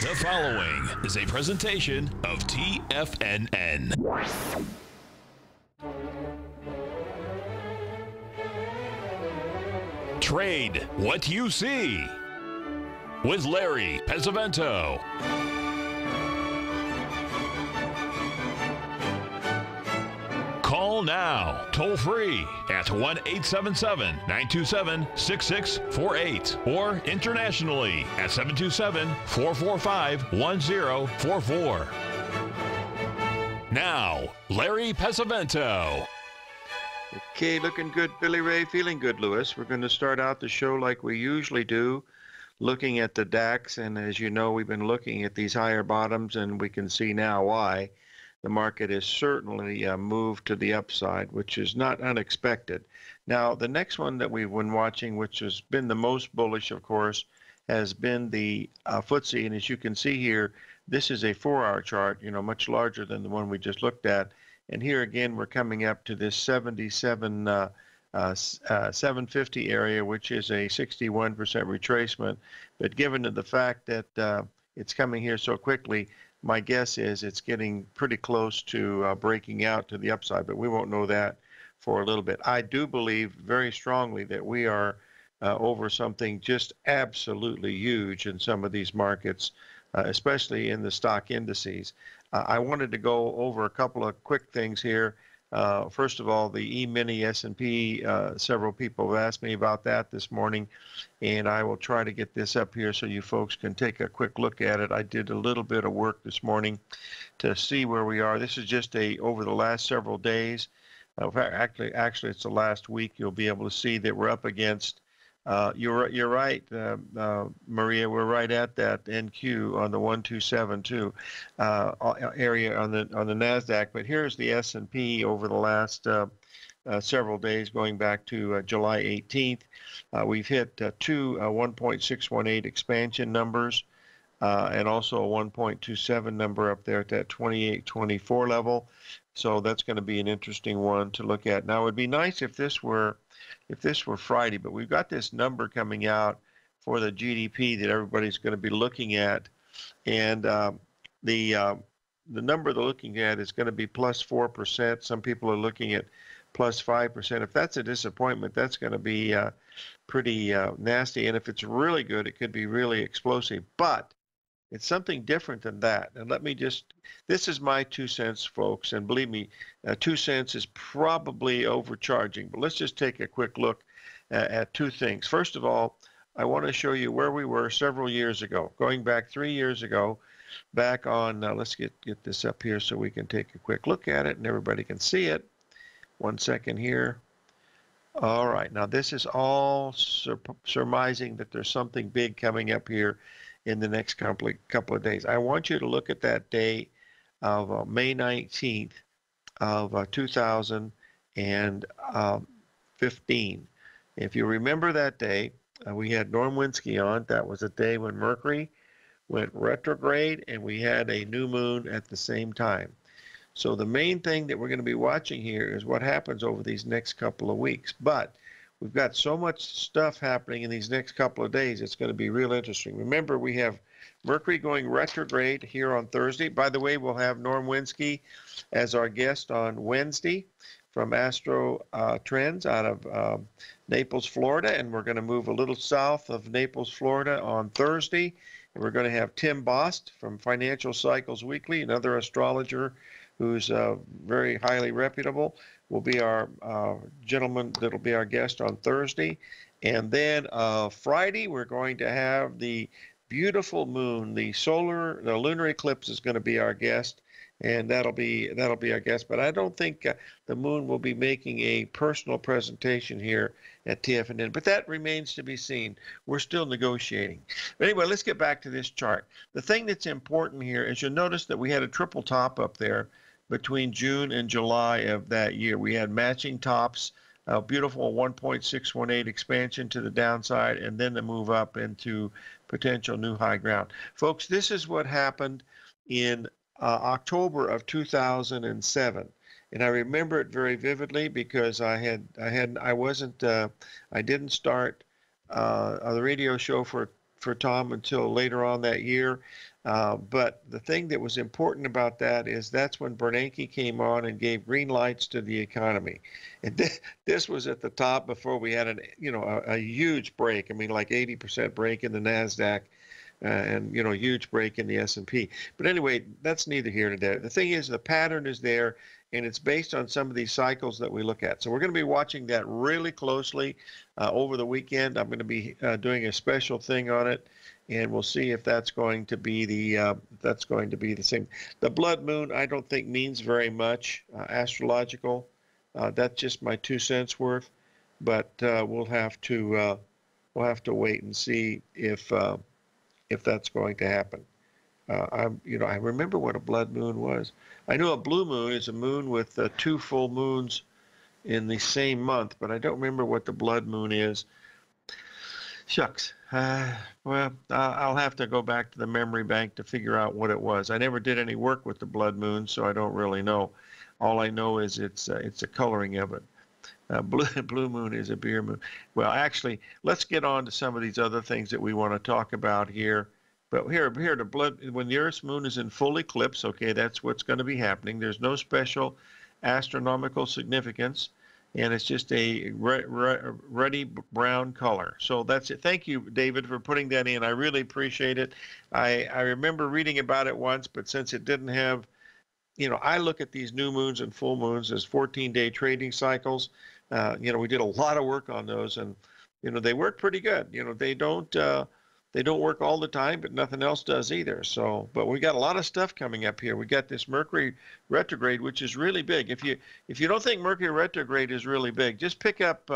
The following is a presentation of TFNN. Trade what you see with Larry Pesavento. Call now, toll free at 1-877-927-6648 or internationally at 727-445-1044. Now, Larry Pesavento. Okay, looking good, Billy Ray, feeling good, Lewis. We're going to start out the show like we usually do, looking at the DAX, and as you know, we've been looking at these higher bottoms, and we can see now why. The market has certainly moved to the upside, which is not unexpected. Now, the next one that we've been watching, which has been the most bullish, of course, has been the FTSE. And as you can see here, this is a 4-hour chart, much larger than the one we just looked at. And here again, we're coming up to this 750 area, which is a 61% retracement. But given the fact that it's coming here so quickly, my guess is it's getting pretty close to breaking out to the upside, but we won't know that for a little bit. I do believe very strongly that we are over something just absolutely huge in some of these markets, especially in the stock indices. I wanted to go over a couple of quick things here. First of all, the E-mini S&P, several people have asked me about that this morning, and I will try to get this up here so you folks can take a quick look at it. I did a little bit of work this morning to see where we are. This is just over the last several days. In fact, actually, it's the last week. You'll be able to see that we're up against. You're right, Maria. We're right at that NQ on the 1272 area on the Nasdaq. But here's the S&P over the last several days, going back to July 18th. We've hit two 1.618 expansion numbers, and also a 1.27 number up there at that 2824 level. So that's going to be an interesting one to look at. Now, it would be nice if this were Friday, but we've got this number coming out for the GDP that everybody's going to be looking at, and the number they're looking at is going to be plus 4%. Some people are looking at plus 5%. If that's a disappointment, that's going to be pretty nasty, and if it's really good, it could be really explosive. But it's something different than that. And this is my 2 cents, folks. And believe me, 2 cents is probably overcharging. But let's just take a quick look at two things. First of all, I want to show you where we were several years ago, going back 3 years ago, back on, let's get this up here so we can take a quick look at it and everybody can see it. 1 second here. All right. Now, this is all surmising that there's something big coming up here in the next couple of days. I want you to look at that day of May 19th of 2015. If you remember that day, we had Norm Winsky on. That was a day when Mercury went retrograde and we had a new moon at the same time. So the main thing that we're going to be watching here is what happens over these next couple of weeks. But we've got so much stuff happening in these next couple of days, it's going to be real interesting. Remember, we have Mercury going retrograde here on Thursday. By the way, we'll have Norm Winsky as our guest on Wednesday from Astro Trends out of Naples, Florida. And we're going to move a little south of Naples, Florida on Thursday. And we're going to have Tim Bost from Financial Cycles Weekly, another astrologer who's very highly reputable, will be our gentleman that'll be our guest on Thursday. And then Friday, we're going to have the beautiful moon. The lunar eclipse is going to be our guest, and that'll be our guest. But I don't think the moon will be making a personal presentation here at TFNN, but that remains to be seen. We're still negotiating. But anyway, let's get back to this chart. The thing that's important here is you'll notice that we had a triple top up there between June and July of that year. We had matching tops, a beautiful 1.618 expansion to the downside, and then the move up into potential new high ground. Folks, this is what happened in October of 2007. And I remember it very vividly because I didn't start the radio show for for Tom until later on that year. But the thing that was important about that is that's when Bernanke came on and gave green lights to the economy. And this was at the top before we had a huge break. I mean, like 80% break in the NASDAQ. And huge break in the S&P. But anyway, that's neither here nor there. The thing is, the pattern is there, and it's based on some of these cycles that we look at. So we're going to be watching that really closely over the weekend. I'm going to be doing a special thing on it, and we'll see if that's going to be the same. The blood moon, I don't think means very much astrological. That's just my 2 cents worth. But we'll have to wait and see if that's going to happen. I remember what a blood moon was. I know a blue moon is a moon with 2 full moons in the same month, but I don't remember what the blood moon is. Shucks. Well, I'll have to go back to the memory bank to figure out what it was. I never did any work with the blood moon, so I don't really know. All I know is it's a coloring of it. Blue moon is a beer moon. Well, actually, let's get on to some of these other things that we want to talk about here. But here, when the Earth's moon is in full eclipse, okay, that's what's going to be happening. There's no special astronomical significance, and it's just a ruddy brown color. So that's it. Thank you, David, for putting that in. I really appreciate it. I remember reading about it once, but since it didn't have, I look at these new moons and full moons as 14-day trading cycles. We did a lot of work on those, and they work pretty good. They don't work all the time, but nothing else does either. So, but we got a lot of stuff coming up here. We got this Mercury retrograde, which is really big. If you don't think Mercury retrograde is really big, just pick up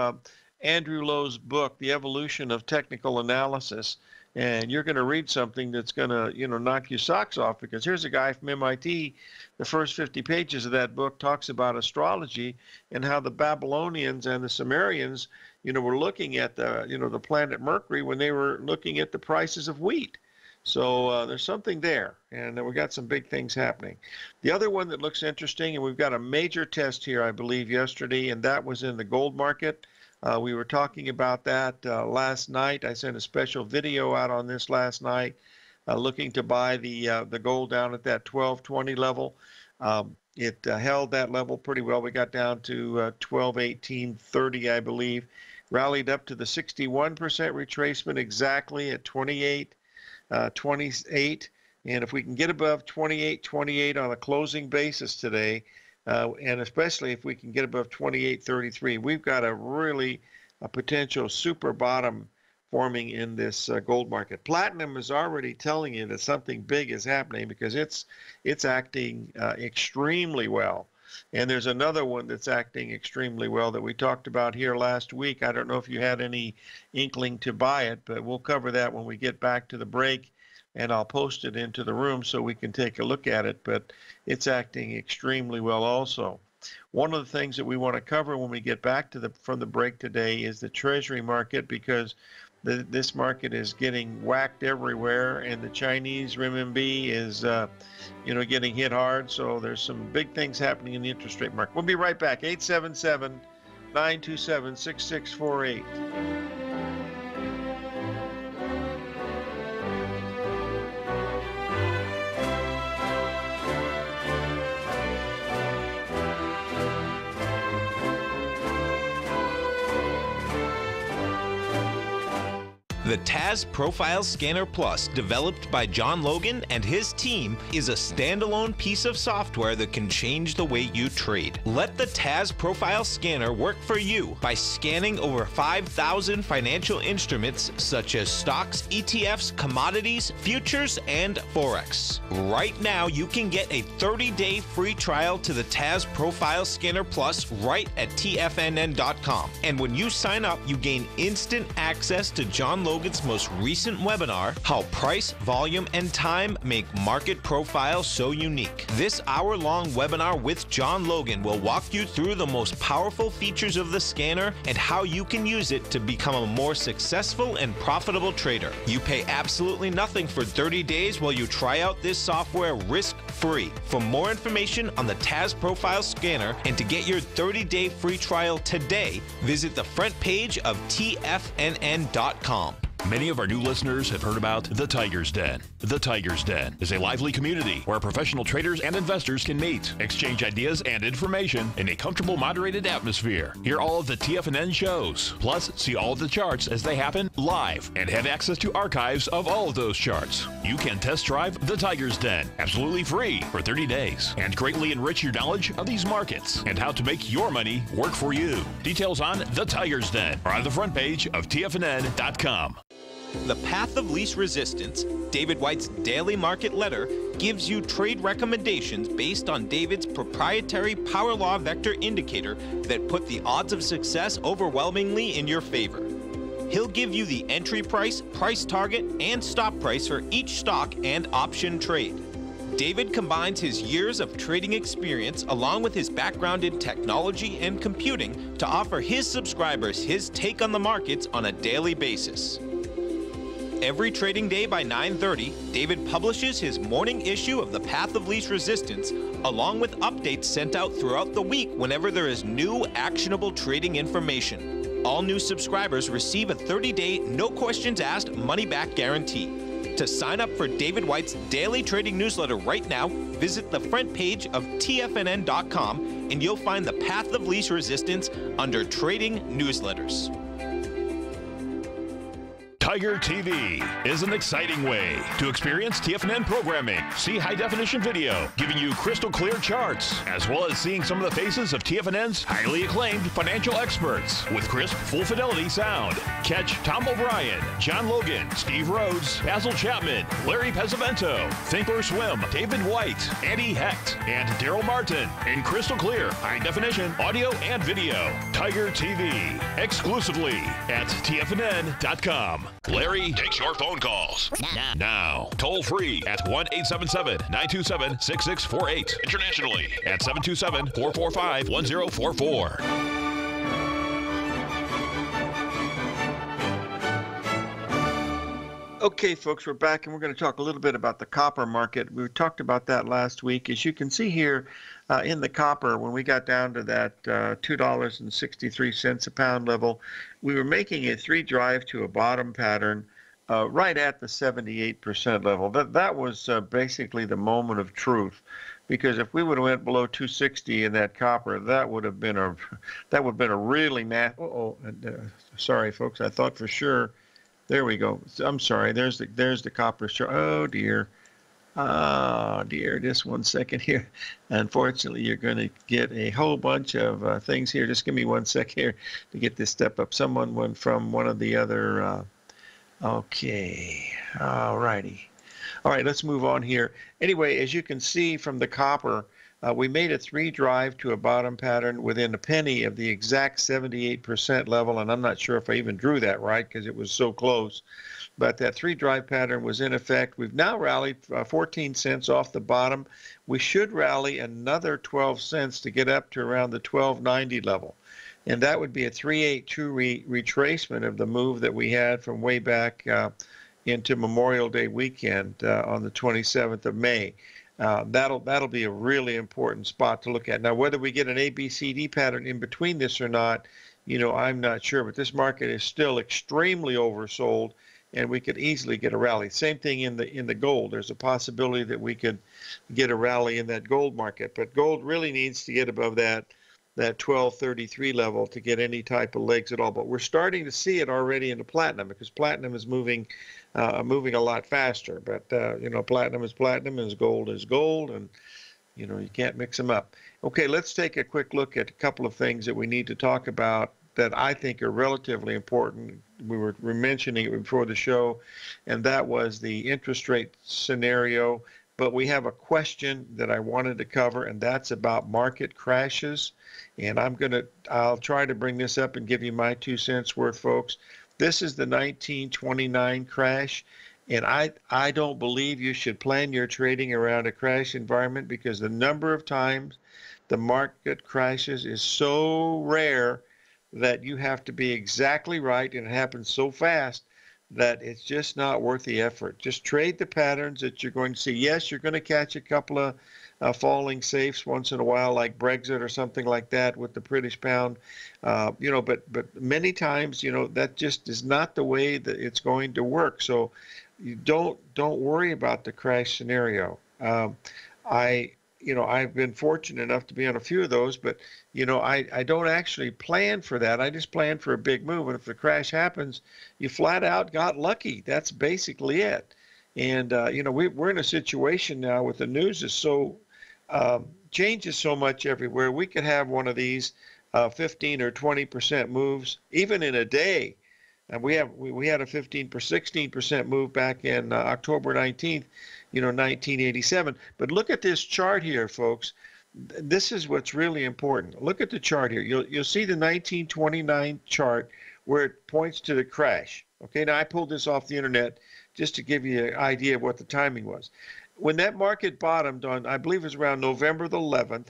Andrew Lowe's book, The Evolution of Technical Analysis, and you're going to read something that's going to knock your socks off, because here's a guy from MIT. The first 50 pages of that book talks about astrology and how the Babylonians and the Sumerians were looking at the planet Mercury when they were looking at the prices of wheat. So there's something there, and we got some big things happening. The other one that looks interesting, and we've got a major test here, I believe, yesterday, and that was in the gold market. We were talking about that last night. I sent a special video out on this last night, looking to buy the gold down at that 1220 level. It held that level pretty well. We got down to 1218.30, I believe. Rallied up to the 61% retracement exactly at 28.28. And if we can get above 28.28 on a closing basis today, and especially if we can get above 28.33, we've got a potential super bottom forming in this gold market. Platinum is already telling you that something big is happening, because it's acting extremely well. And there's another one that's acting extremely well that we talked about here last week. I don't know if you had any inkling to buy it, but we'll cover that when we get back to the break, and I'll post it into the room so we can take a look at it. But it's acting extremely well also. One of the things that we want to cover when we get back from the break today is the Treasury market, because this market is getting whacked everywhere, and the Chinese renminbi is getting hit hard. So there's some big things happening in the interest rate market. We'll be right back. 877-927-6648. The TAS Profile Scanner Plus, developed by John Logan and his team, is a standalone piece of software that can change the way you trade. Let the TAS Profile Scanner work for you by scanning over 5,000 financial instruments such as stocks, ETFs, commodities, futures, and Forex. Right now, you can get a 30-day free trial to the TAS Profile Scanner Plus right at TFNN.com. And when you sign up, you gain instant access to John Logan's most recent webinar, How Price, Volume, and Time Make Market Profiles So Unique. This hour-long webinar with John Logan will walk you through the most powerful features of the scanner and how you can use it to become a more successful and profitable trader. You pay absolutely nothing for 30 days while you try out this software risk-free. For more information on the TAS Profile Scanner and to get your 30-day free trial today, visit the front page of TFNN.com. Many of our new listeners have heard about the Tiger's Den. The Tiger's Den is a lively community where professional traders and investors can meet, exchange ideas and information in a comfortable, moderated atmosphere. Hear all of the TFNN shows, plus see all of the charts as they happen live and have access to archives of all of those charts. You can test drive the Tiger's Den absolutely free for 30 days and greatly enrich your knowledge of these markets and how to make your money work for you. Details on the Tiger's Den are on the front page of TFNN.com. The Path of Least Resistance, David White's daily market letter, gives you trade recommendations based on David's proprietary power law vector indicator that put the odds of success overwhelmingly in your favor. He'll give you the entry price, price target, and stop price for each stock and option trade. David combines his years of trading experience along with his background in technology and computing to offer his subscribers his take on the markets on a daily basis. Every trading day by 9:30, David publishes his morning issue of The Path of Least Resistance, along with updates sent out throughout the week whenever there is new actionable trading information. All new subscribers receive a 30-day, no questions asked, money-back guarantee. To sign up for David White's daily trading newsletter right now, visit the front page of TFNN.com and you'll find The Path of Least Resistance under Trading Newsletters. Tiger TV is an exciting way to experience TFNN programming. See high-definition video, giving you crystal clear charts, as well as seeing some of the faces of TFNN's highly acclaimed financial experts with crisp, full-fidelity sound. Catch Tom O'Brien, John Logan, Steve Rhodes, Basil Chapman, Larry Pesavento, Think or Swim, David White, Andy Hecht, and Daryl Martin in crystal clear, high-definition audio and video. Tiger TV, exclusively at TFNN.com. Larry takes your phone calls now. Toll free at 1-877-927-6648. Internationally at 727-445-1044. Okay, folks, we're back, and we're going to talk a little bit about the copper market. We talked about that last week. As you can see here in the copper, when we got down to that $2.63 a pound level, we were making a three-drive to a bottom pattern right at the 78% level. That was basically the moment of truth, because if we would have went below 260 in that copper, that would have been a really sorry, folks. I thought for sure. There we go. I'm sorry. There's the copper chart. Oh dear. Oh dear. Just 1 second here. Unfortunately, you're going to get a whole bunch of things here. Just give me 1 sec here to get this step up. Someone went from one of the other. Okay. All righty. All right. Let's move on here. Anyway, as you can see from the copper, we made a three-drive to a bottom pattern within a penny of the exact 78% level, and I'm not sure if I even drew that right because it was so close. But that three-drive pattern was in effect. We've now rallied 14 cents off the bottom. We should rally another 12 cents to get up to around the 12.90 level. And that would be a 382 retracement of the move that we had from way back into Memorial Day weekend on the 27th of May. That'll be a really important spot to look at. Now, whether we get an ABCD pattern in between this or not, I'm not sure. But this market is still extremely oversold, and we could easily get a rally. Same thing in the gold. There's a possibility that we could get a rally in that gold market. But gold really needs to get above that 1233 level to get any type of legs at all. But we're starting to see it already in the platinum, because platinum is moving a lot faster. But platinum is platinum, and gold is gold, and you can't mix them up. Okay, let's take a quick look at a couple of things that we need to talk about that I think are relatively important. We were mentioning it before the show, and that was the interest rate scenario. But we have a question that I wanted to cover, and that's about market crashes. And I'll try to bring this up and give you my 2 cents worth, folks. This is the 1929 crash, and I don't believe you should plan your trading around a crash environment, because the number of times the market crashes is so rare that you have to be exactly right, and it happens so fast that it's just not worth the effort. Just trade the patterns that you're going to see. Yes, you're going to catch a couple of falling safes once in a while, like Brexit or something like that with the British pound. But many times, that just is not the way that it's going to work. So you don't worry about the crash scenario. I've been fortunate enough to be on a few of those, but I don't actually plan for that. I just plan for a big move, and if the crash happens, you flat out got lucky. That's basically it. And we're in a situation now with the news is so changes so much everywhere. We could have one of these 15 or 20% moves even in a day. And we had a 16% move back in October 19th, 1987. But look at this chart here, folks. This is what's really important. Look at the chart here. You'll see the 1929 chart where it points to the crash. Okay, now I pulled this off the internet just to give you an idea of what the timing was. When that market bottomed on, I believe it was around November the 11th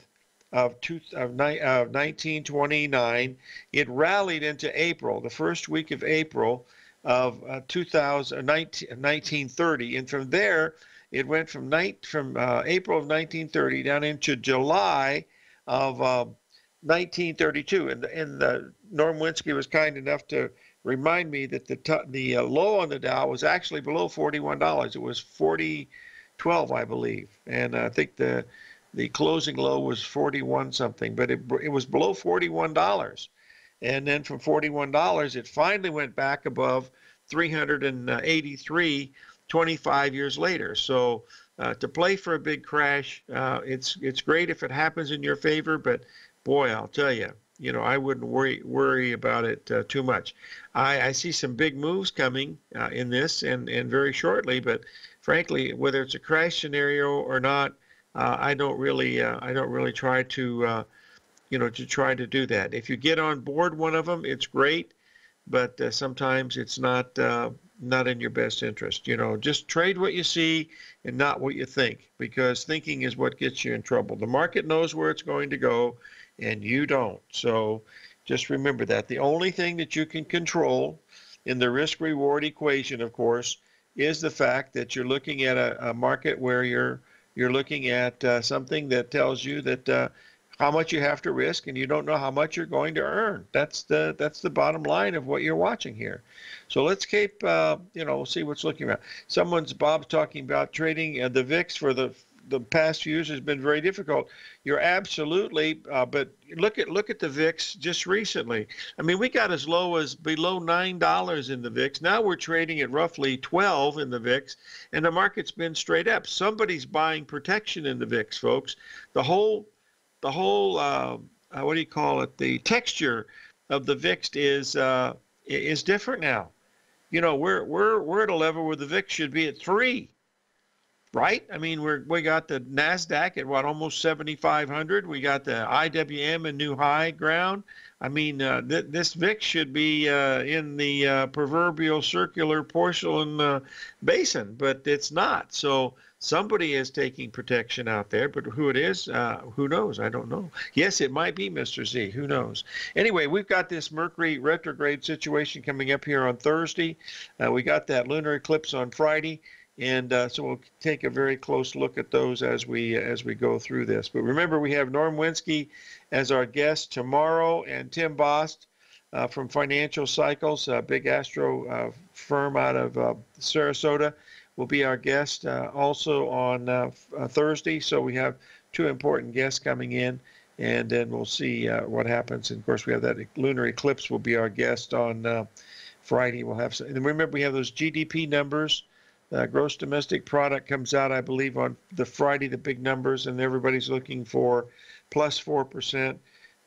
of 1929, it rallied into April, the first week of April of 1930, and from there it went from April of 1930 down into July of 1932. And Norm Winsky was kind enough to remind me that the low on the Dow was actually below $41. It was 40.12, I believe, and I think the closing low was 41 something, but it was below $41. And then from $41, it finally went back above 383 25 years later. So to play for a big crash, it's great if it happens in your favor, but boy, I'll tell you, I wouldn't worry about it too much. I see some big moves coming in this and very shortly, but frankly, whether it's a crash scenario or not, I don't really try to try to do that. If you get on board one of them, it's great, but sometimes it's not in your best interest. Just trade what you see and not what you think, because thinking is what gets you in trouble. The market knows where it's going to go, and you don't. So just remember that. The only thing that you can control in the risk-reward equation, of course, is the fact that you're looking at a market where you're looking at something that tells you that how much you have to risk, and you don't know how much you're going to earn. That's the bottom line of what you're watching here. So let's keep we'll see what's looking around. Bob's talking about trading the VIX for the past few years has been very difficult. You're absolutely, but look at the VIX just recently. I mean, we got as low as below $9 in the VIX. Now we're trading at roughly 12 in the VIX, and the market's been straight up. Somebody's buying protection in the VIX, folks. The whole what do you call it? The texture of the VIX is different now. We're at a level where the VIX should be at 3. Right? I mean, we got the NASDAQ at almost 7,500. We got the IWM in new high ground. I mean, this VIX should be in the proverbial circular porcelain basin, but it's not. So somebody is taking protection out there, but who it is, who knows? I don't know. Yes, it might be Mr. Z. Who knows? Anyway, we've got this Mercury retrograde situation coming up here on Thursday. We got that lunar eclipse on Friday. And so we'll take a very close look at those as we go through this. But remember, we have Norm Winsky as our guest tomorrow, and Tim Bost from Financial Cycles, a big astro firm out of Sarasota, will be our guest also on Thursday. So we have 2 important guests coming in, and then we'll see what happens. And of course, we have that lunar eclipse will be our guest on Friday. We'll have some, and remember, we have those GDP numbers. Gross domestic product comes out, I believe, on the Friday, the big numbers, and everybody's looking for plus 4%.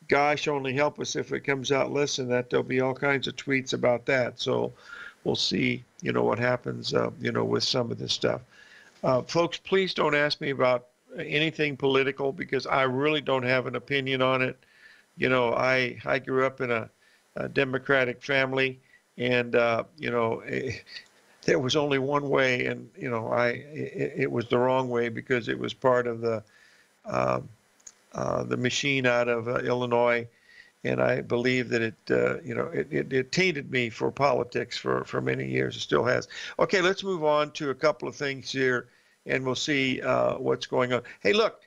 Gosh, only help us if it comes out less than that. There'll be all kinds of tweets about that. So we'll see, what happens, with some of this stuff. Folks, please don't ask me about anything political, because I really don't have an opinion on it. I grew up in a Democratic family, and, there was only one way, and it was the wrong way, because it was part of the machine out of Illinois, and I believe that it tainted me for politics for many years. It still has. Okay, let's move on to a couple of things here, and we'll see what's going on. Hey, look,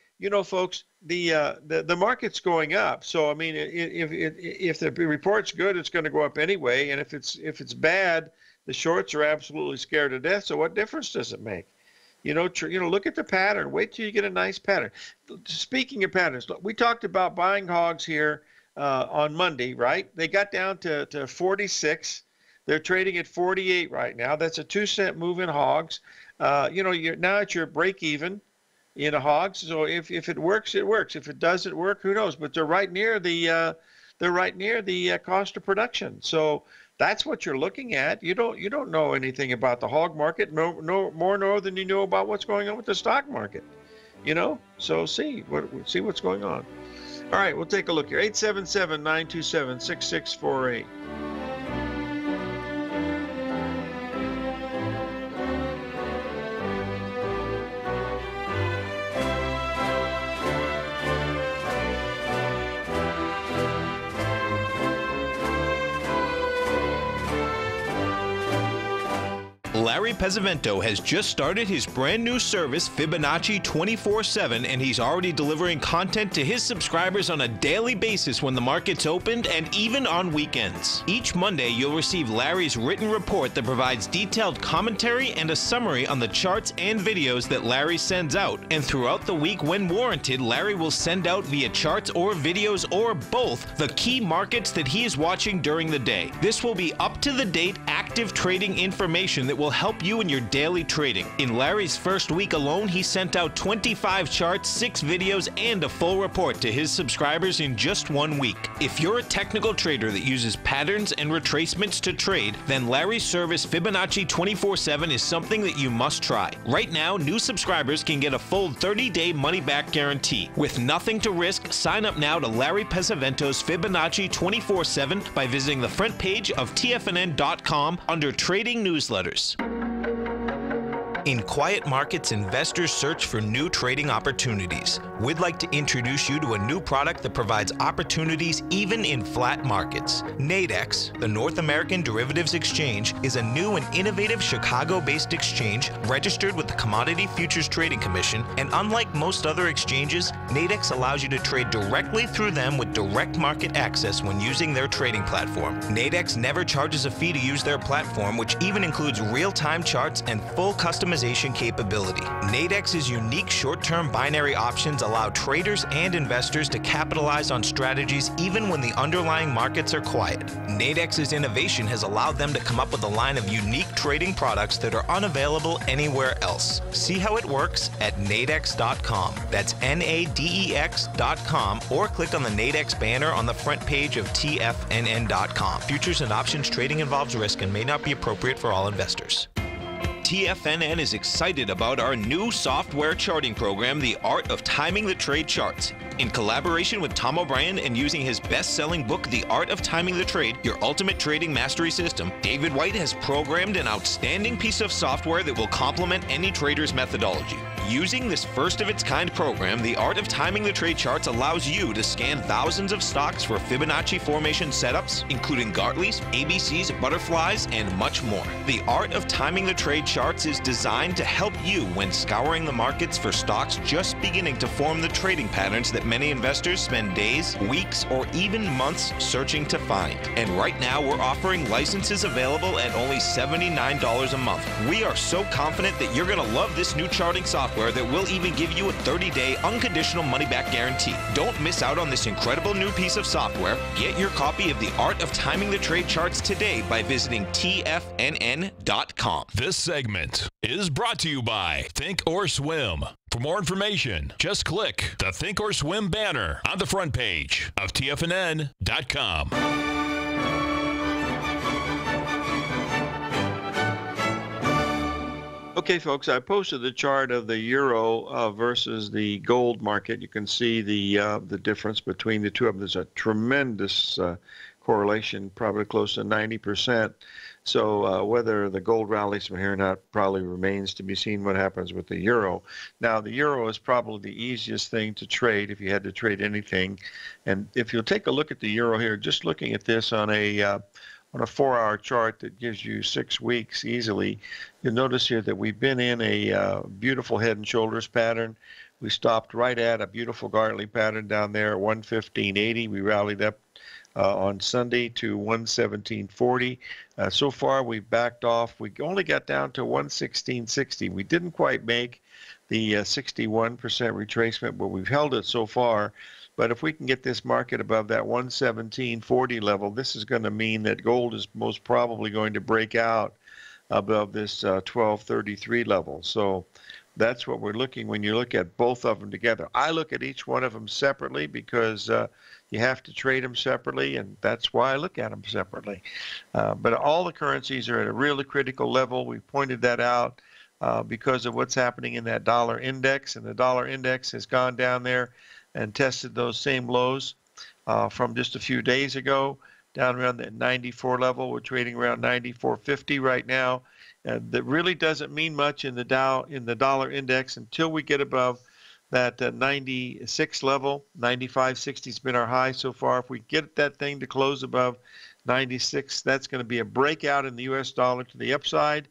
folks, the market's going up. So I mean, if the report's good, it's going to go up anyway, and if it's bad, the shorts are absolutely scared to death. So what difference does it make? Look at the pattern. Wait till you get a nice pattern. Speaking of patterns, look, we talked about buying hogs here on Monday, right? They got down to 46. They're trading at 48 right now. That's a 2-cent move in hogs. You're now at your break even in a hogs. So if it works, it works. If it doesn't work, who knows? But they're right near the cost of production. So that's what you're looking at. You don't know anything about the hog market, no more than you know about what's going on with the stock market. So see what's going on. All right, we'll take a look here. 877-927-6648. Larry Pesavento has just started his brand new service, Fibonacci 24/7, and he's already delivering content to his subscribers on a daily basis when the market's opened and even on weekends. Each Monday, you'll receive Larry's written report that provides detailed commentary and a summary on the charts and videos that Larry sends out. And throughout the week, when warranted, Larry will send out via charts or videos or both the key markets that he is watching during the day. This will be up-to-the-date, active trading information that will help you in your daily trading. In Larry's first week alone, he sent out 25 charts, 6 videos, and a full report to his subscribers in just 1 week. If you're a technical trader that uses patterns and retracements to trade, then Larry's service Fibonacci 24/7 is something that you must try. Right now, new subscribers can get a full 30-day money-back guarantee. With nothing to risk, sign up now to Larry Pesavento's Fibonacci 24/7 by visiting the front page of TFNN.com under Trading Newsletters. In quiet markets, investors search for new trading opportunities. We'd like to introduce you to a new product that provides opportunities even in flat markets. Nadex, the North American Derivatives Exchange, is a new and innovative Chicago-based exchange registered with the Commodity Futures Trading Commission, and unlike most other exchanges, Nadex allows you to trade directly through them with direct market access when using their trading platform. Nadex never charges a fee to use their platform, which even includes real-time charts and full customization capability. Nadex's unique short-term binary options allow traders and investors to capitalize on strategies even when the underlying markets are quiet. Nadex's innovation has allowed them to come up with a line of unique trading products that are unavailable anywhere else. See how it works at nadex.com. That's NADEX.com, or click on the Nadex banner on the front page of TFNN.com. Futures and options trading involves risk and may not be appropriate for all investors. TFNN is excited about our new software charting program, The Art of Timing the Trade Charts. In collaboration with Tom O'Brien and using his best-selling book, The Art of Timing the Trade, Your Ultimate Trading Mastery System, David White has programmed an outstanding piece of software that will complement any trader's methodology. Using this first-of-its-kind program, The Art of Timing the Trade Charts allows you to scan thousands of stocks for Fibonacci formation setups, including Gartleys, ABCs, butterflies, and much more. The Art of Timing the Trade Charts is designed to help you when scouring the markets for stocks just beginning to form the trading patterns that many investors spend days, weeks, or even months searching to find. And right now, we're offering licenses available at only $79 a month. We are so confident that you're going to love this new charting software that will even give you a 30-day unconditional money-back guarantee. Don't miss out on this incredible new piece of software. Get your copy of The Art of Timing the Trade Charts today by visiting TFNN.com. This segment is brought to you by Think or Swim. For more information, just click the Think or Swim banner on the front page of TFNN.com. Okay, folks, I posted the chart of the euro versus the gold market. You can see the difference between the two of them. There's a tremendous correlation, probably close to 90%. So whether the gold rallies from here or not probably remains to be seen what happens with the euro. Now, the euro is probably the easiest thing to trade if you had to trade anything. And if you'll take a look at the euro here, just looking at this on a 4-hour chart that gives you 6 weeks easily, you'll notice here that we've been in a beautiful head and shoulders pattern. We stopped right at a beautiful Gartley pattern down there at 115.80. We rallied up on Sunday to 117.40. So far, we've backed off. We only got down to 116.60. We didn't quite make the 61% retracement, but we've held it so far. But if we can get this market above that 117.40 level, this is going to mean that gold is most probably going to break out above this 1233 level. So that's what we're looking when you look at both of them together. I look at each one of them separately because you have to trade them separately, and that's why I look at them separately. But all the currencies are at a really critical level. We pointed that out because of what's happening in that dollar index, and the dollar index has gone down there and tested those same lows from just a few days ago, down around the 94 level. We're trading around 94.50 right now. That really doesn't mean much in the dollar index until we get above that 96 level. 95.60 has been our high so far. If we get that thing to close above 96, that's going to be a breakout in the U.S. dollar to the upside,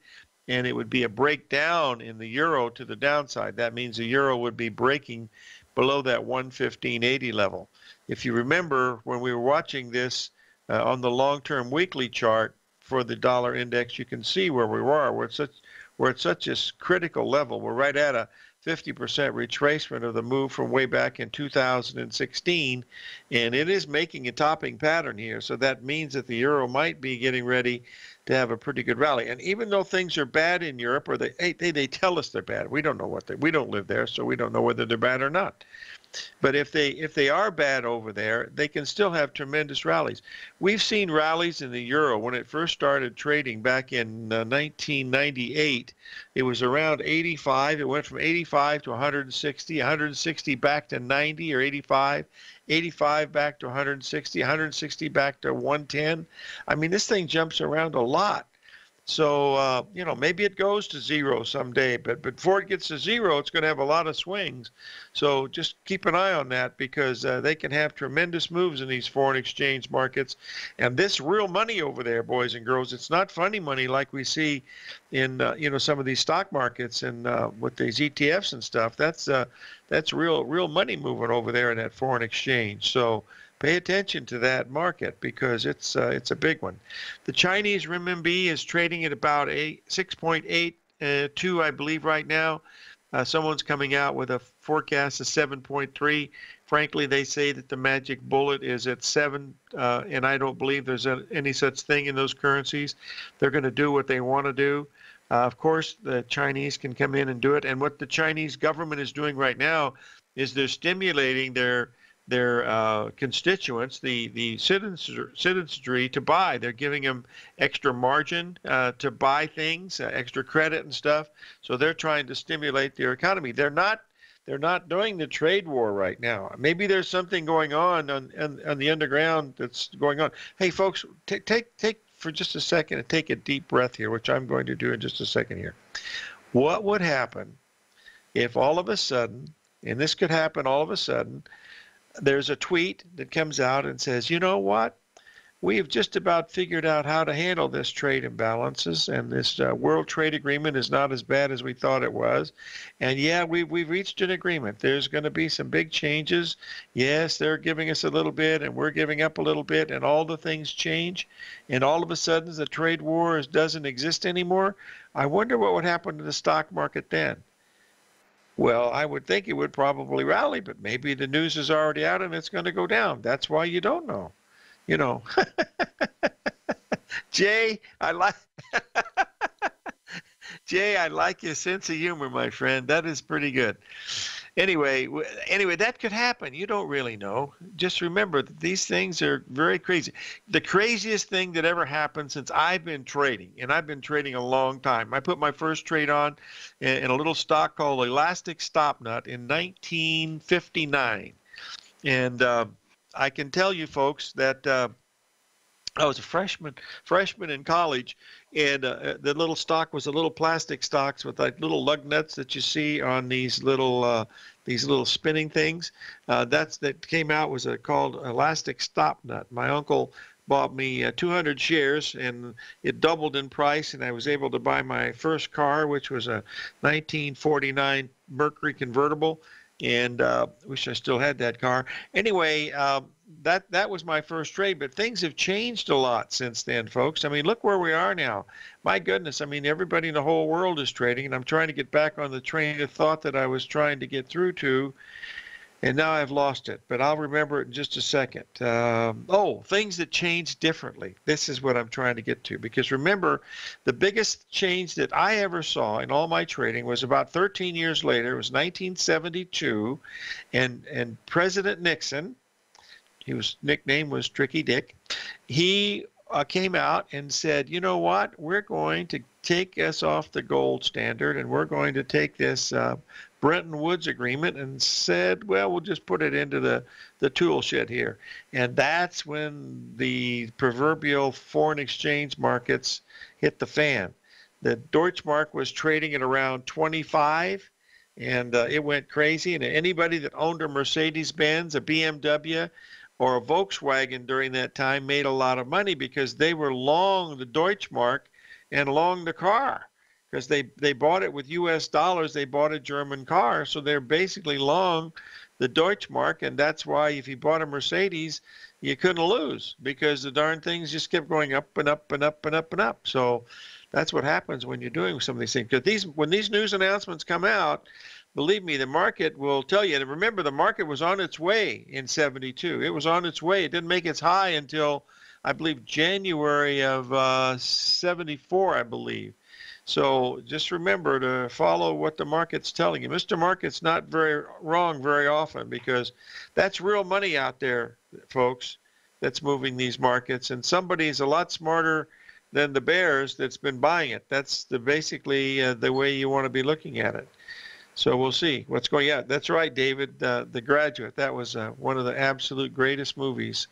and it would be a breakdown in the euro to the downside. That means the euro would be breaking below that 115.80 level. If you remember when we were watching this on the long-term weekly chart for the dollar index, you can see where we were. We're at such a critical level. We're right at a 50% retracement of the move from way back in 2016, and it is making a topping pattern here. So that means that the euro might be getting ready to have a pretty good rally. And even though things are bad in Europe, or they tell us they're bad, we don't know we don't live there, so we don't know whether they're bad or not. But if they are bad over there, they can still have tremendous rallies. We've seen rallies in the euro when it first started trading back in 1998. It was around 85. It went from 85 to 160, 160 back to 90 or 85, 85 back to 160, 160 back to 110. I mean, this thing jumps around a lot. So, maybe it goes to zero someday, but before it gets to zero, it's going to have a lot of swings. So just keep an eye on that because they can have tremendous moves in these foreign exchange markets. And this real money over there, boys and girls, it's not funny money like we see in, some of these stock markets and with these ETFs and stuff. That's real money moving over there in that foreign exchange. So pay attention to that market because it's a big one. The Chinese renminbi is trading at about 6.82, I believe, right now. Someone's coming out with a forecast of 7.3. Frankly, they say that the magic bullet is at 7, and I don't believe there's any such thing in those currencies. They're going to do what they want to do. Of course, the Chinese can come in and do it. And what the Chinese government is doing right now is they're stimulating their constituents, the citizenry, to buy. They're giving them extra margin to buy things, extra credit and stuff. So they're trying to stimulate their economy. They're not doing the trade war right now. Maybe there's something going on the underground that's going on. Hey, folks, take for just a second and take a deep breath here, which I'm going to do in just a second here. What would happen if all of a sudden, and this could happen all of a sudden, there's a tweet that comes out and says, you know what? We have just about figured out how to handle this trade imbalances, and this World Trade Agreement is not as bad as we thought it was. And yeah, we've reached an agreement. There's going to be some big changes. Yes, they're giving us a little bit, and we're giving up a little bit, and all the things change. And all of a sudden, the trade war doesn't exist anymore. I wonder what would happen to the stock market then. Well, I would think it would probably rally, but maybe the news is already out and it's going to go down. That's why you don't know. Jay, I like your sense of humor, my friend. That is pretty good. Anyway, that could happen. You don't really know. Just remember that these things are very crazy. The craziest thing that ever happened since I've been trading, and I've been trading a long time. I put my first trade on in a little stock called Elastic Stop Nut in 1959. And I can tell you folks that I was a freshman in college, and the little stock was a little plastic stocks with like little lug nuts that you see on these little spinning things. That came out was called elastic stop nut. My uncle bought me 200 shares, and it doubled in price, and I was able to buy my first car, which was a 1949 Mercury convertible, and wish I still had that car. Anyway, that was my first trade, but things have changed a lot since then, folks. I mean, look where we are now. My goodness, I mean, everybody in the whole world is trading, and I'm trying to get back on the train of thought that I was trying to get through to, and now I've lost it, but I'll remember it in just a second. Things that change differently. This is what I'm trying to get to, because remember, the biggest change that I ever saw in all my trading was about 13 years later. It was 1972, and President Nixon, his nickname was Tricky Dick, he came out and said, you know what, we're going to take us off the gold standard, and we're going to take this Bretton Woods agreement, and said, well, we'll just put it into the tool shed here. And that's when the proverbial foreign exchange markets hit the fan. The Deutschmark was trading at around 25, and it went crazy. And anybody that owned a Mercedes-Benz, a BMW, or a Volkswagen during that time made a lot of money, because they were long the Deutschmark and long the car, because they bought it with U.S. dollars. They bought a German car, so they're basically long the Deutschmark, and that's why if you bought a Mercedes, you couldn't lose, because the darn things just kept going up and up and up and up and up. So that's what happens when you're doing some of these things. Because when these news announcements come out, believe me, the market will tell you. And remember, the market was on its way in 72. It was on its way. It didn't make its high until, I believe, January of 74, I believe. So just remember to follow what the market's telling you. Mr. Market's not very wrong very often, because that's real money out there, folks, that's moving these markets. And somebody's a lot smarter than the bears that's been buying it. That's basically the way you want to be looking at it. So we'll see what's going on. Yeah, that's right, David. The Graduate. That was one of the absolute greatest movies.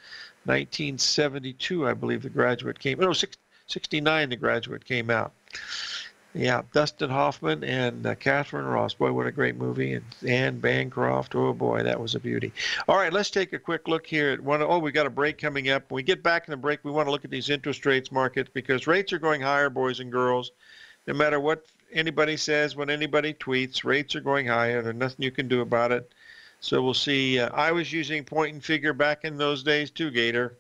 1972, I believe, The Graduate came. No, 69, The Graduate came out. Yeah, Dustin Hoffman and Catherine Ross. Boy, what a great movie. And Anne Bancroft. Oh, boy, that was a beauty. All right, let's take a quick look here at one. Oh, we got a break coming up. When we get back in the break, we want to look at these interest rates markets, because rates are going higher, boys and girls. No matter what anybody says, when anybody tweets, rates are going higher. There's nothing you can do about it. So we'll see. I was using point and figure back in those days too, Gator.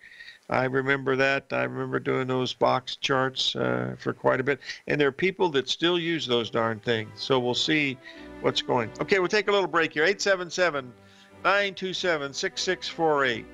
I remember that. I remember doing those box charts for quite a bit. And there are people that still use those darn things. So we'll see what's going. Okay, we'll take a little break here. 877-927-6648.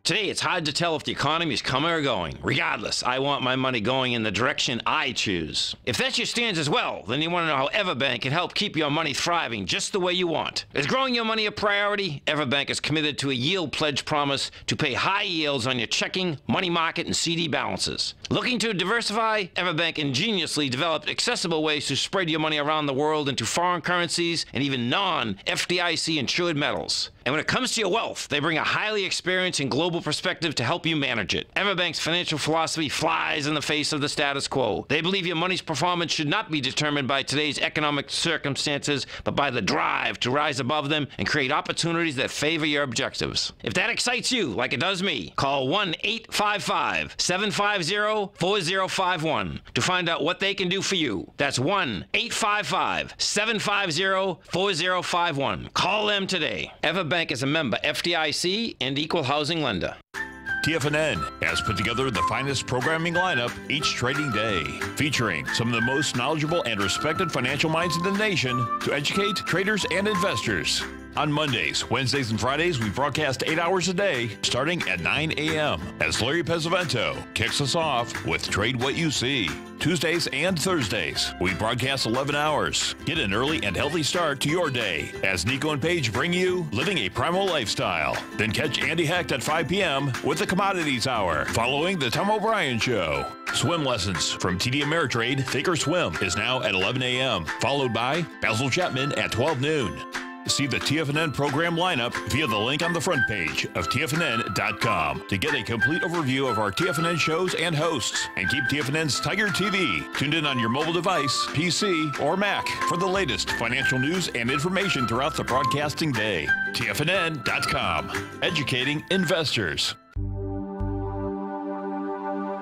Today, it's hard to tell if the economy is coming or going. Regardless, I want my money going in the direction I choose. If that's your stance as well, then you want to know how Everbank can help keep your money thriving just the way you want. Is growing your money a priority? Everbank is committed to a yield pledge promise to pay high yields on your checking, money market, and CD balances. Looking to diversify? Everbank ingeniously developed accessible ways to spread your money around the world into foreign currencies and even non-FDIC insured metals. And when it comes to your wealth, they bring a highly experienced and global perspective to help you manage it. Everbank's financial philosophy flies in the face of the status quo. They believe your money's performance should not be determined by today's economic circumstances, but by the drive to rise above them and create opportunities that favor your objectives. If that excites you, like it does me, call 1-855-750-4051 to find out what they can do for you. That's 1-855-750-4051. Call them today. Everbank is a member FDIC and equal housing lender. TFNN has put together the finest programming lineup each trading day, featuring some of the most knowledgeable and respected financial minds in the nation to educate traders and investors. On Mondays, Wednesdays, and Fridays, we broadcast 8 hours a day, starting at 9 a.m. as Larry Pesavento kicks us off with Trade What You See. Tuesdays and Thursdays, we broadcast 11 hours. Get an early and healthy start to your day as Nico and Paige bring you Living a Primal Lifestyle. Then catch Andy Hecht at 5 p.m. with the Commodities Hour, following the Tom O'Brien Show. Swim lessons from TD Ameritrade Thinkorswim is now at 11 a.m., followed by Basil Chapman at 12 noon. See the TFNN program lineup via the link on the front page of TFNN.com to get a complete overview of our TFNN shows and hosts. And keep TFNN's Tiger TV tuned in on your mobile device, PC, or Mac for the latest financial news and information throughout the broadcasting day. TFNN.com, educating investors.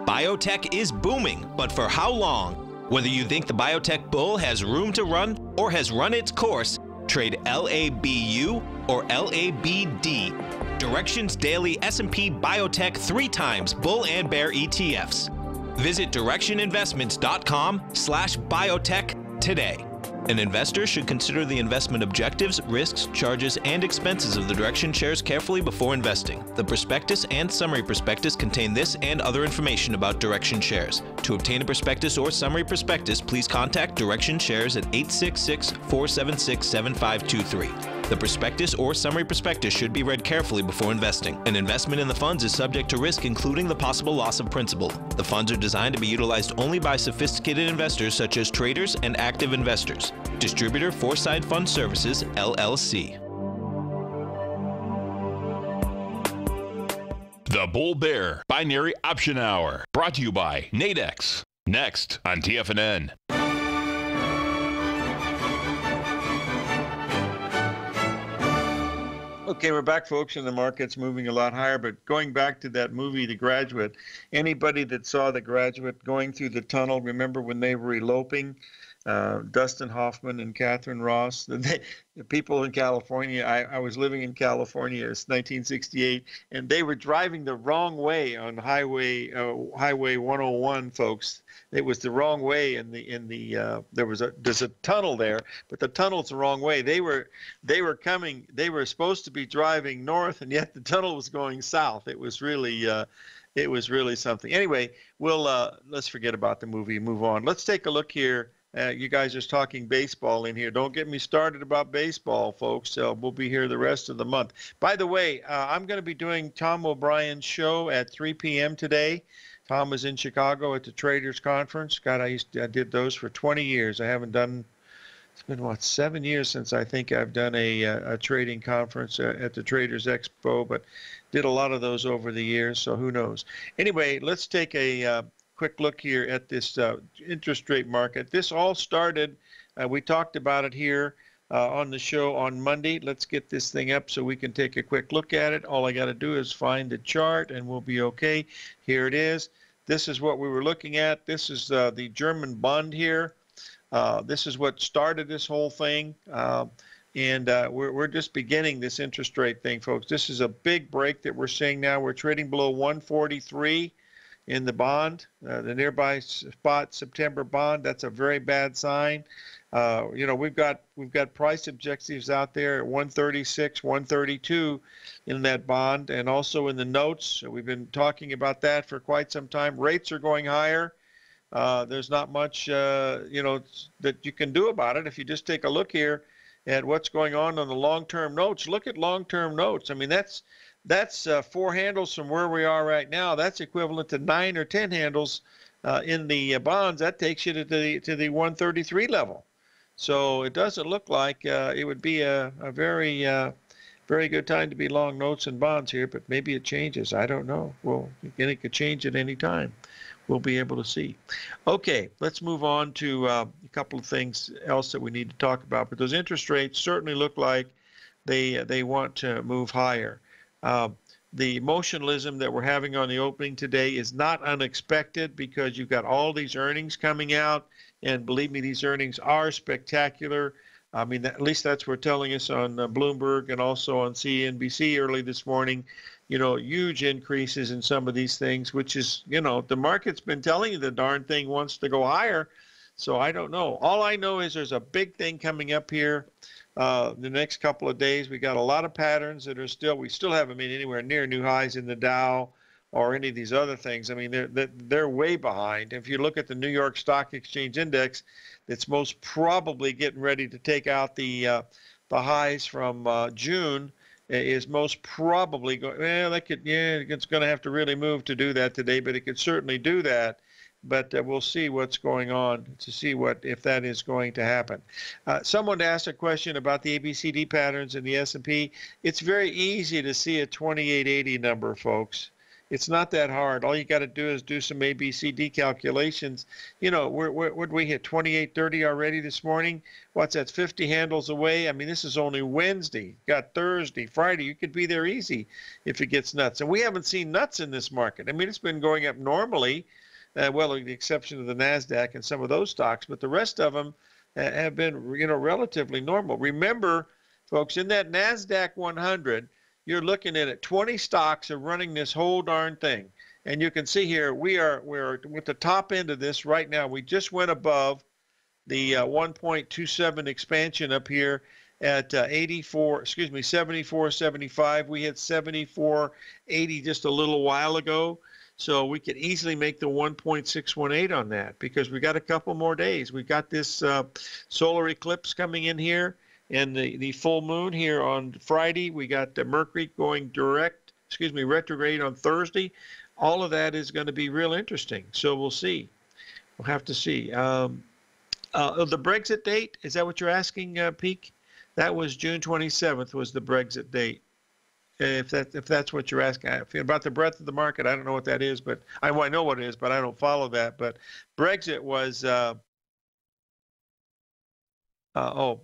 Biotech is booming, but for how long? Whether you think the biotech bull has room to run or has run its course, trade LABU or LABD. Directions Daily S&P Biotech 3 times bull and bear ETFs. Visit directioninvestments.com/biotech today. An investor should consider the investment objectives, risks, charges, and expenses of the Direction shares carefully before investing. The prospectus and summary prospectus contain this and other information about Direction shares. To obtain a prospectus or summary prospectus, please contact Direction shares at 866-476-7523. The prospectus or summary prospectus should be read carefully before investing. An investment in the funds is subject to risk, including the possible loss of principal. The funds are designed to be utilized only by sophisticated investors such as traders and active investors. Distributor Foreside Fund Services, LLC. The Bull Bear Binary Option Hour, brought to you by Nadex. Next on TFNN. Okay, we're back, folks, and the market's moving a lot higher. But going back to that movie, The Graduate, anybody that saw The Graduate going through the tunnel, remember when they were eloping? Dustin Hoffman and Catherine Ross, the people in California. I was living in California. It's 1968, and they were driving the wrong way on Highway 101, folks. It was the wrong way, and there's a tunnel there, but the tunnel's the wrong way. They were supposed to be driving north, and yet the tunnel was going south. It was really something. Anyway, let's forget about the movie and move on. Let's take a look here. You guys are talking baseball in here. Don't get me started about baseball, folks. We'll be here the rest of the month. By the way, I'm going to be doing Tom O'Brien's show at 3 p.m. today. Tom was in Chicago at the Traders Conference. God, I did those for 20 years. I haven't done. It's been 7 years since I think I've done a trading conference at the Traders Expo, but did a lot of those over the years. So who knows? Anyway, let's take a quick look here at this interest rate market. This all started, we talked about it here on the show on Monday. Let's get this thing up so we can take a quick look at it. All I got to do is find the chart and we'll be okay. Here it is. This is what we were looking at. This is the German bond here. This is what started this whole thing. And we're just beginning this interest rate thing, folks. This is a big break that we're seeing now. We're trading below 143. In the bond, the nearby spot September bond. That's a very bad sign. We've got price objectives out there at 136, 132 in that bond, and also in the notes. We've been talking about that for quite some time. Rates are going higher. There's not much that you can do about it. If you just take a look here at what's going on the long-term notes. Look at long-term notes. I mean, that's 4 handles from where we are right now. That's equivalent to 9 or 10 handles in the bonds. That takes you to the 133 level. So it doesn't look like it would be a very good time to be long notes and bonds here, but maybe it changes. I don't know. Well, again, it could change at any time. We'll be able to see. Okay, let's move on to a couple of things else that we need to talk about. But those interest rates certainly look like they want to move higher. The emotionalism that we're having on the opening today is not unexpected because you've got all these earnings coming out, and believe me, these earnings are spectacular. I mean, at least that's what they're telling us on Bloomberg and also on CNBC early this morning. Huge increases in some of these things, which is, the market's been telling you the darn thing wants to go higher. So I don't know. All I know is there's a big thing coming up here the next couple of days. We got a lot of patterns that are we still haven't made anywhere near new highs in the Dow or any of these other things. I mean, they're way behind. If you look at the New York Stock Exchange Index, that's most probably getting ready to take out the highs from June, is most probably going. Well, it's going to have to really move to do that today, but it could certainly do that. But we'll see what's going on to see if that is going to happen. Someone asked a question about the ABCD patterns in the S&P. It's very easy to see a 2880 number, folks. It's not that hard. All you got to do is do some ABCD calculations. You know, would we hit 2830 already this morning? What's that, 50 handles away? I mean, this is only Wednesday. Got Thursday, Friday. You could be there easy if it gets nuts. And we haven't seen nuts in this market. I mean, it's been going up normally, well, with the exception of the NASDAQ and some of those stocks, but the rest of them have been, you know, relatively normal. Remember, folks, in that NASDAQ 100, you're looking at it, 20 stocks are running this whole darn thing. And you can see here, we're with the top end of this right now. We just went above the 1.27 expansion up here at 74.75. We hit 74.80 just a little while ago. So we could easily make the 1.618 on that because we got a couple more days. We got this solar eclipse coming in here and the full moon here on Friday. We got the Mercury going retrograde on Thursday. All of that is going to be real interesting. So we'll see. We'll have to see. The Brexit date, is that what you're asking, Peak? That was June 27th was the Brexit date. If that's what you're asking about the breadth of the market, I don't know what that is, but I know what it is, but I don't follow that. But Brexit was that I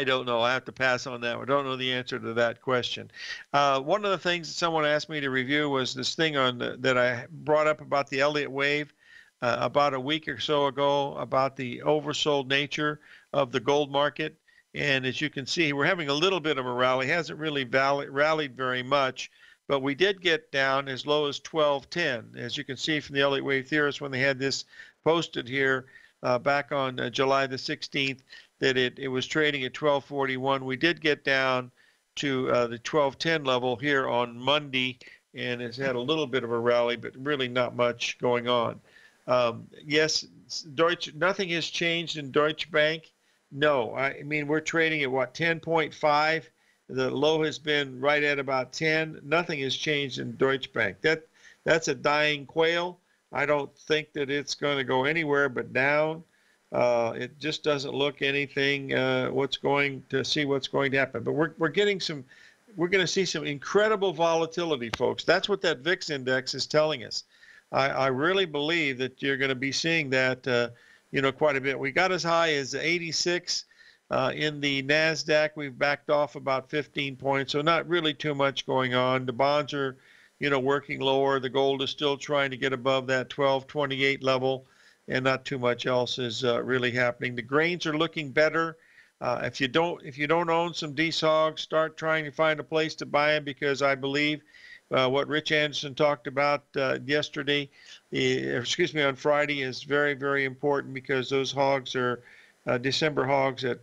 don't know. I have to pass on that. I don't know the answer to that question. One of the things that someone asked me to review was this thing that I brought up about the Elliott wave about a week or so ago about the oversold nature of the gold market. And as you can see, we're having a little bit of a rally. Hasn't really rallied very much, but we did get down as low as 1210. As you can see from the Elliott Wave Theorist when they had this posted here back on July the 16th, that it was trading at 1241. We did get down to the 1210 level here on Monday, and it's had a little bit of a rally, but really not much going on. Yes, nothing has changed in Deutsche Bank. No, I mean, we're trading at what, 10.5? The low has been right at about 10. Nothing has changed in Deutsche Bank. That's a dying quail. I don't think that it's going to go anywhere but down. It just doesn't look anything what's going to happen. But we're going to see some incredible volatility, folks. That's what that VIX index is telling us. I really believe that you're going to be seeing that quite a bit. We got as high as 86 in the NASDAQ. We've backed off about 15 points, so not really too much going on. The bonds are, working lower. The gold is still trying to get above that 1228 level, and not too much else is really happening. The grains are looking better. If you don't own some DSOGs, start trying to find a place to buy them because I believe what Rich Anderson talked about on Friday is very, very important because those hogs are December hogs at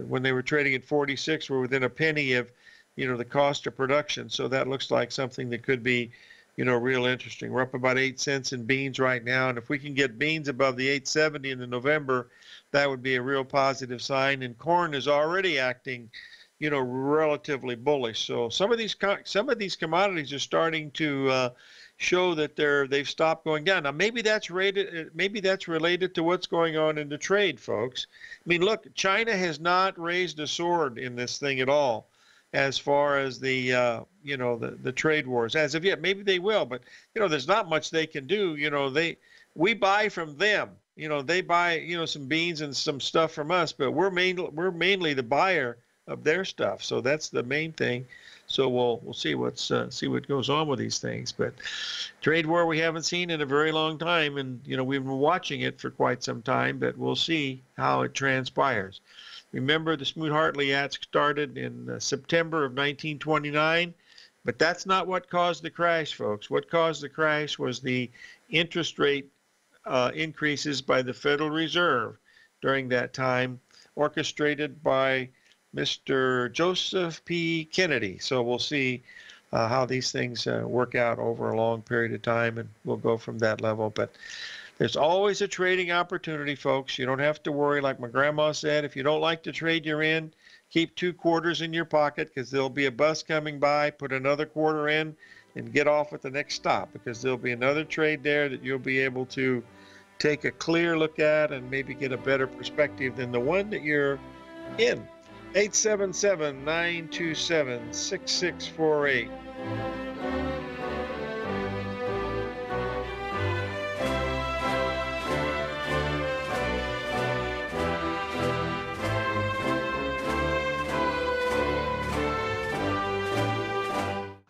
when they were trading at 46 were within a penny of, the cost of production. So that looks like something that could be, real interesting. We're up about 8 cents in beans right now. And if we can get beans above the 870 in the November, that would be a real positive sign. And corn is already acting relatively bullish. So some of these commodities are starting to show that they've stopped going down. Now maybe that's related to what's going on in the trade, folks. I mean, look, China has not raised a sword in this thing at all, as far as the trade wars as of yet. Maybe they will, but there's not much they can do. We buy from them. They buy some beans and some stuff from us, but we're mainly the buyer of their stuff. So that's the main thing. So we'll see what goes on with these things. But trade war we haven't seen in a very long time, and we've been watching it for quite some time. But we'll see how it transpires. Remember, the Smoot-Hartley Act started in September of 1929, but that's not what caused the crash, folks. What caused the crash was the interest rate increases by the Federal Reserve during that time, orchestrated by Mr. Joseph P. Kennedy. So we'll see how these things work out over a long period of time, and we'll go from that level. But there's always a trading opportunity, folks. You don't have to worry. Like my grandma said, if you don't like to trade you're in, keep 2 quarters in your pocket, because there'll be a bus coming by, put another quarter in, and get off at the next stop, because there'll be another trade there that you'll be able to take a clear look at and maybe get a better perspective than the one that you're in. 877-927-6648.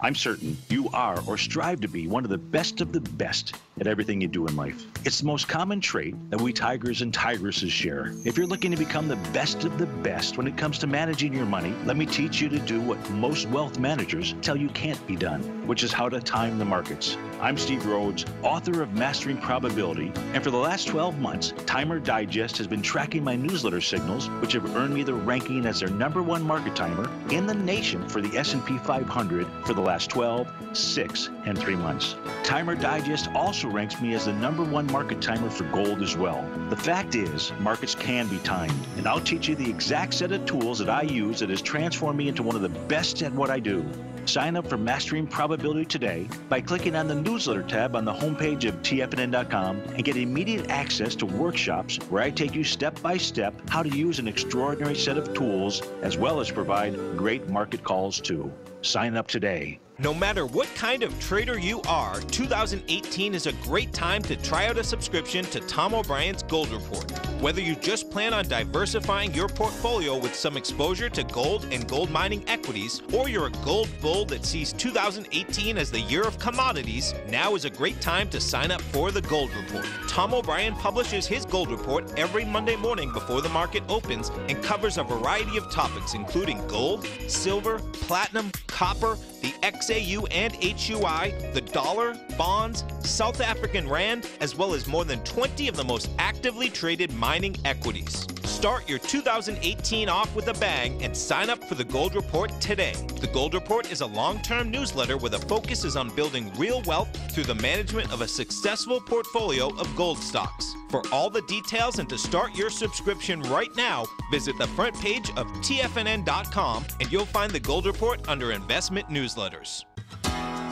I'm certain you are or strive to be one of the best at everything you do in life. It's the most common trait that we tigers and tigresses share. If you're looking to become the best of the best when it comes to managing your money, let me teach you to do what most wealth managers tell you can't be done, which is how to time the markets. I'm Steve Rhodes, author of Mastering Probability, and for the last 12 months, Timer Digest has been tracking my newsletter signals, which have earned me the ranking as their #1 market timer in the nation for the S&P 500 for the last 12, 6, and 3 months. Timer Digest also ranks me as the #1 market timer for gold as well. The fact is, markets can be timed, and I'll teach you the exact set of tools that I use that has transformed me into one of the best at what I do. Sign up for Mastering Probability today by clicking on the newsletter tab on the homepage of TFNN.com and get immediate access to workshops where I take you step by step how to use an extraordinary set of tools, as well as provide great market calls too. Sign up today. No matter what kind of trader you are, 2018 is a great time to try out a subscription to Tom O'Brien's Gold Report. Whether you just plan on diversifying your portfolio with some exposure to gold and gold mining equities, or you're a gold bull that sees 2018 as the year of commodities, now is a great time to sign up for the Gold Report. Tom O'Brien publishes his Gold Report every Monday morning before the market opens and covers a variety of topics including gold, silver, platinum, copper, the XAU and HUI, the dollar, bonds, South African rand, as well as more than 20 of the most actively traded mining equities. Start your 2018 off with a bang and sign up for the Gold Report today. The Gold Report is a long-term newsletter where the focus is on building real wealth through the management of a successful portfolio of gold stocks. For all the details and to start your subscription right now, visit the front page of TFNN.com and you'll find the Gold Report under Investment Newsletters.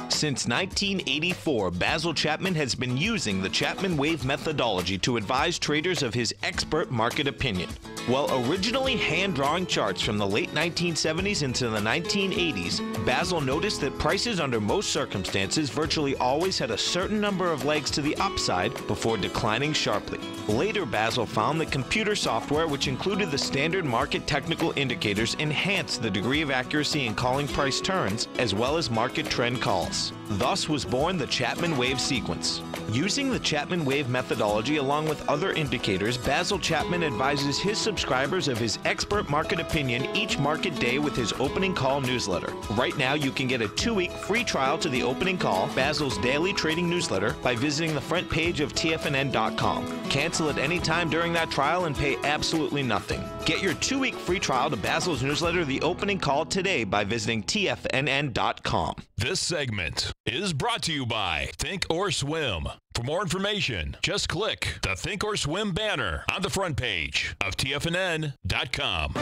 Since 1984, Basil Chapman has been using the Chapman Wave methodology to advise traders of his expert market opinion. While originally hand-drawing charts from the late 1970s into the 1980s, Basil noticed that prices under most circumstances virtually always had a certain number of legs to the upside before declining sharply. Later, Basil found that computer software, which included the standard market technical indicators, enhanced the degree of accuracy in calling price turns, as well as market trend calls. Thus was born the Chapman Wave sequence. Using the Chapman Wave methodology along with other indicators, Basil Chapman advises his subscribers of his expert market opinion each market day with his opening call newsletter. Right now, you can get a 2-week free trial to the opening call, Basil's daily trading newsletter, by visiting the front page of TFNN.com. Cancel at any time during that trial and pay absolutely nothing. Get your 2-week free trial to Basil's newsletter, The Opening Call, today by visiting TFNN.com. This segment is brought to you by Think or Swim. For more information, just click the Think or Swim banner on the front page of TFNN.com.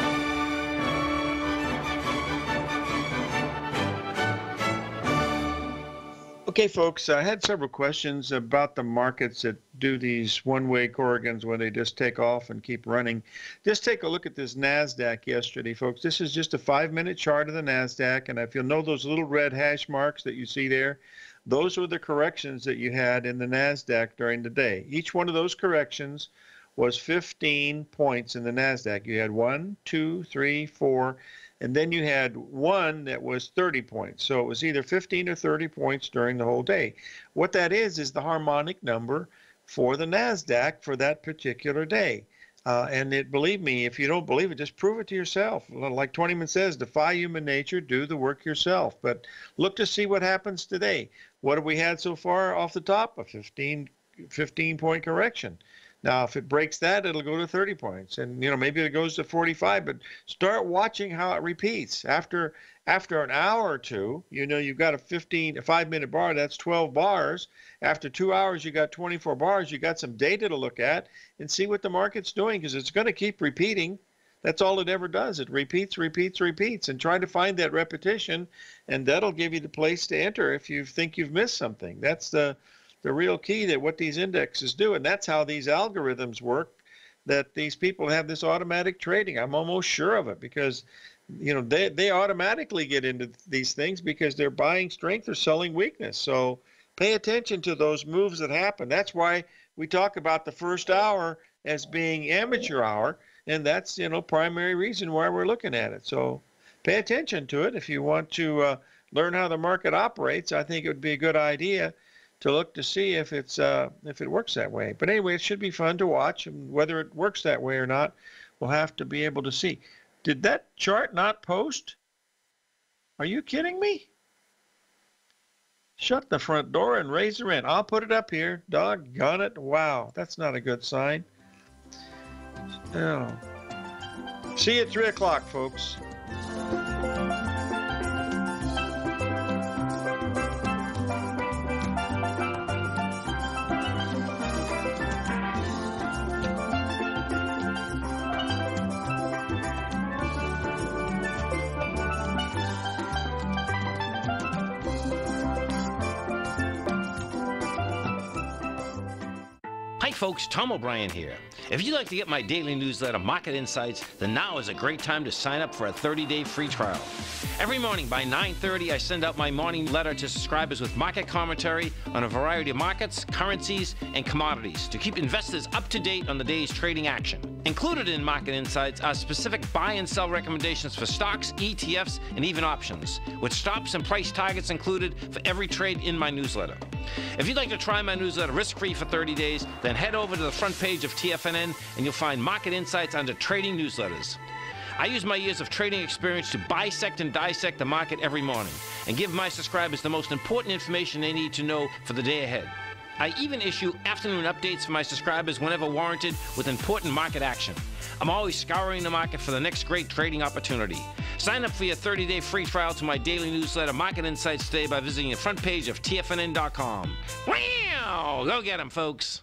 Okay, folks, I had several questions about the markets that do these one-way Corrigans when they just take off and keep running. Just take a look at this NASDAQ yesterday, folks. This is just a 5-minute chart of the NASDAQ, and if you'll know those little red hash marks that you see there, those were the corrections that you had in the NASDAQ during the day. Each one of those corrections was 15 points in the NASDAQ. You had 1, 2, 3, 4, and then you had one that was 30 points. So it was either 15 or 30 points during the whole day. What that is the harmonic number for the NASDAQ for that particular day. Believe me, if you don't believe it, just prove it to yourself. Like Twentyman says, defy human nature, do the work yourself. But look to see what happens today. What have we had so far off the top? A 15 15-point correction. Now, if it breaks that, it'll go to 30 points. And, maybe it goes to 45, but start watching how it repeats. After an hour or two, you've got a 5-minute bar, that's 12 bars. After 2 hours, you got 24 bars. You got some data to look at and see what the market's doing, because it's going to keep repeating. That's all it ever does. It repeats, and try to find that repetition, and that'll give you the place to enter if you think you've missed something. That's the real key to what these indexes do, and that's how these algorithms work, that these people have this automatic trading. I'm almost sure of it, because they automatically get into these things because they're buying strength or selling weakness. So pay attention to those moves that happen. That's why we talk about the first hour as being amateur hour, and that's primary reason why we're looking at it. So pay attention to it. If you want to learn how the market operates, I think it would be a good idea to look to see if it works that way. But anyway, it should be fun to watch, and whether it works that way or not, we'll have to be able to see. Did that chart not post? Are you kidding me? Shut the front door and raise the rent. I'll put it up here. Doggone it. Wow, that's not a good sign. Oh. See you at 3 o'clock, folks. Hi folks, Tom O'Brien here. If you'd like to get my daily newsletter, Market Insights, then now is a great time to sign up for a 30-day free trial. Every morning by 9:30, I send out my morning letter to subscribers with market commentary on a variety of markets, currencies, and commodities to keep investors up to date on the day's trading action. Included in Market Insights are specific buy and sell recommendations for stocks, ETFs, and even options, with stops and price targets included for every trade in my newsletter. If you'd like to try my newsletter risk-free for 30 days, then head over to the front page of TFNN and you'll find Market Insights under Trading Newsletters. I use my years of trading experience to bisect and dissect the market every morning and give my subscribers the most important information they need to know for the day ahead. I even issue afternoon updates for my subscribers whenever warranted with important market action. I'm always scouring the market for the next great trading opportunity. Sign up for your 30-day free trial to my daily newsletter, Market Insights, today by visiting the front page of TFNN.com. Wow! Go get 'em, folks!